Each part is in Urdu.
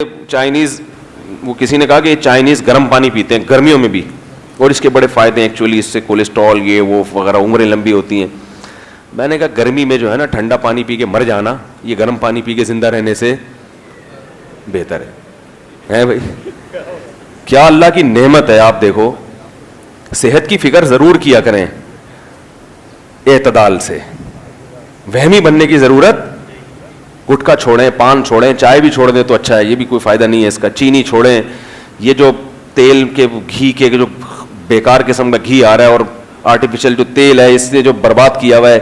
چائنیز وہ کسی نے کہا کہ چائنیز گرم پانی پیتے ہیں گرمیوں میں بھی اور اس کے بڑے فائدے ہیں ایکچولی، اس سے کولیسٹرول یہ وہ وغیرہ عمریں لمبی ہوتی ہیں. میں نے کہا گرمی میں جو ہے نا ٹھنڈا پانی پی کے مر جانا یہ گرم پانی پی کے زندہ رہنے سے بہتر ہے بھائی. کیا اللہ کی نعمت ہے. آپ دیکھو صحت کی فکر ضرور کیا کریں اعتدال سے، وہمی بننے کی ضرورت. گٹکا چھوڑیں، پان چھوڑیں، چائے بھی چھوڑ دیں تو اچھا ہے، یہ بھی کوئی فائدہ نہیں ہے اس کا. چینی چھوڑیں، یہ جو تیل کے گھی کے جو بیکار قسم کا گھی آ رہا ہے اور آرٹیفیشل جو تیل ہے اس نے جو برباد کیا ہوا ہے،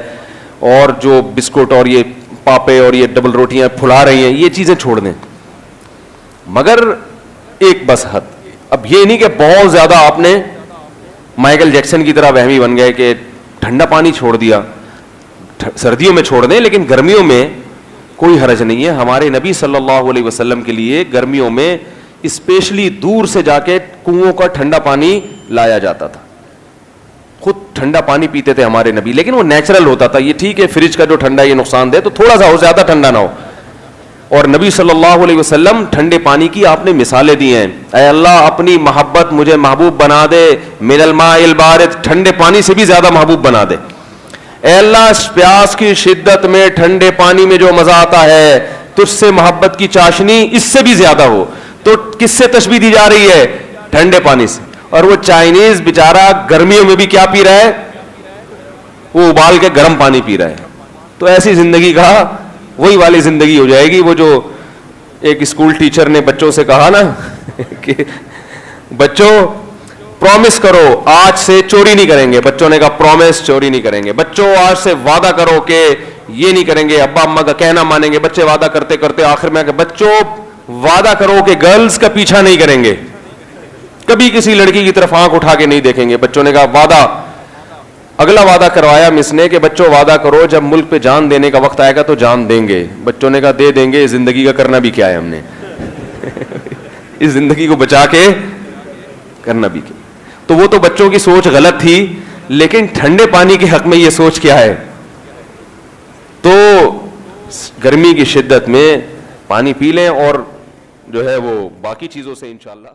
اور جو بسکٹ اور یہ پاپے اور یہ ڈبل روٹیاں پھلا رہی ہیں، یہ چیزیں چھوڑ دیں مگر ایک بس حد. اب یہ نہیں کہ بہت زیادہ آپ نے مائیکل جیکسن کی طرح وہمی بن گئے کہ ٹھنڈا پانی چھوڑ دیا. سردیوں میں چھوڑ دیں لیکن گرمیوں میں کوئی حرج نہیں ہے. ہمارے نبی صلی اللہ علیہ وسلم کے لیے گرمیوں میں اسپیشلی دور سے جا کے کنووں کا ٹھنڈا پانی لایا جاتا تھا. خود ٹھنڈا پانی پیتے تھے ہمارے نبی، لیکن وہ نیچرل ہوتا تھا. یہ ٹھیک ہے فریج کا جو ٹھنڈا یہ نقصان دہ تو تھوڑا سا ہو، زیادہ ٹھنڈا نہ ہو. اور نبی صلی اللہ علیہ وسلم ٹھنڈے پانی کی آپ نے مثالیں دی ہیں. اے اللہ اپنی محبت مجھے محبوب بنا دے، من الماء البارد، ٹھنڈے پانی سے بھی زیادہ محبوب بنا دے. اے اللہ اس پیاس کی شدت میں ٹھنڈے پانی میں جو مزہ آتا ہے تجھ سے محبت کی چاشنی اس سے بھی زیادہ ہو. تو کس سے تشبیہ دی جا رہی ہے؟ ٹھنڈے پانی سے. اور وہ چائنیز بیچارہ گرمیوں میں بھی کیا پی رہا ہے؟ وہ ابال کے گرم پانی پی رہا ہے. تو ایسی زندگی کا وہی والی زندگی ہو جائے گی. وہ جو ایک اسکول ٹیچر نے بچوں سے کہا نا کہ بچوں پرومس کرو آج سے چوری نہیں کریں گے. بچوں نے کہا پرومس چوری نہیں کریں گے. بچوں آج سے وعدہ کرو کہ یہ نہیں کریں گے، ابا اماں کا کہنا مانیں گے. بچے وعدہ کرتے کرتے آخر میں کہ بچوں وعدہ کرو کہ گرلز کا پیچھا نہیں کریں گے، کبھی کسی لڑکی کی طرف آنکھ اٹھا کے نہیں دیکھیں گے. بچوں نے کہا وعدہ. اگلا وعدہ کروایا مس نے کہ بچوں وعدہ کرو جب ملک پہ جان دینے کا وقت آئے گا تو جان دیں گے. بچوں نے کہا دے دیں گے، زندگی کا کرنا بھی کیا ہے ہم نے اس زندگی کو بچا کے کرنا بھی کیا. تو وہ تو بچوں کی سوچ غلط تھی، لیکن ٹھنڈے پانی کے حق میں یہ سوچ کیا ہے؟ تو گرمی کی شدت میں پانی پی لیں اور جو ہے وہ باقی چیزوں سے انشاءاللہ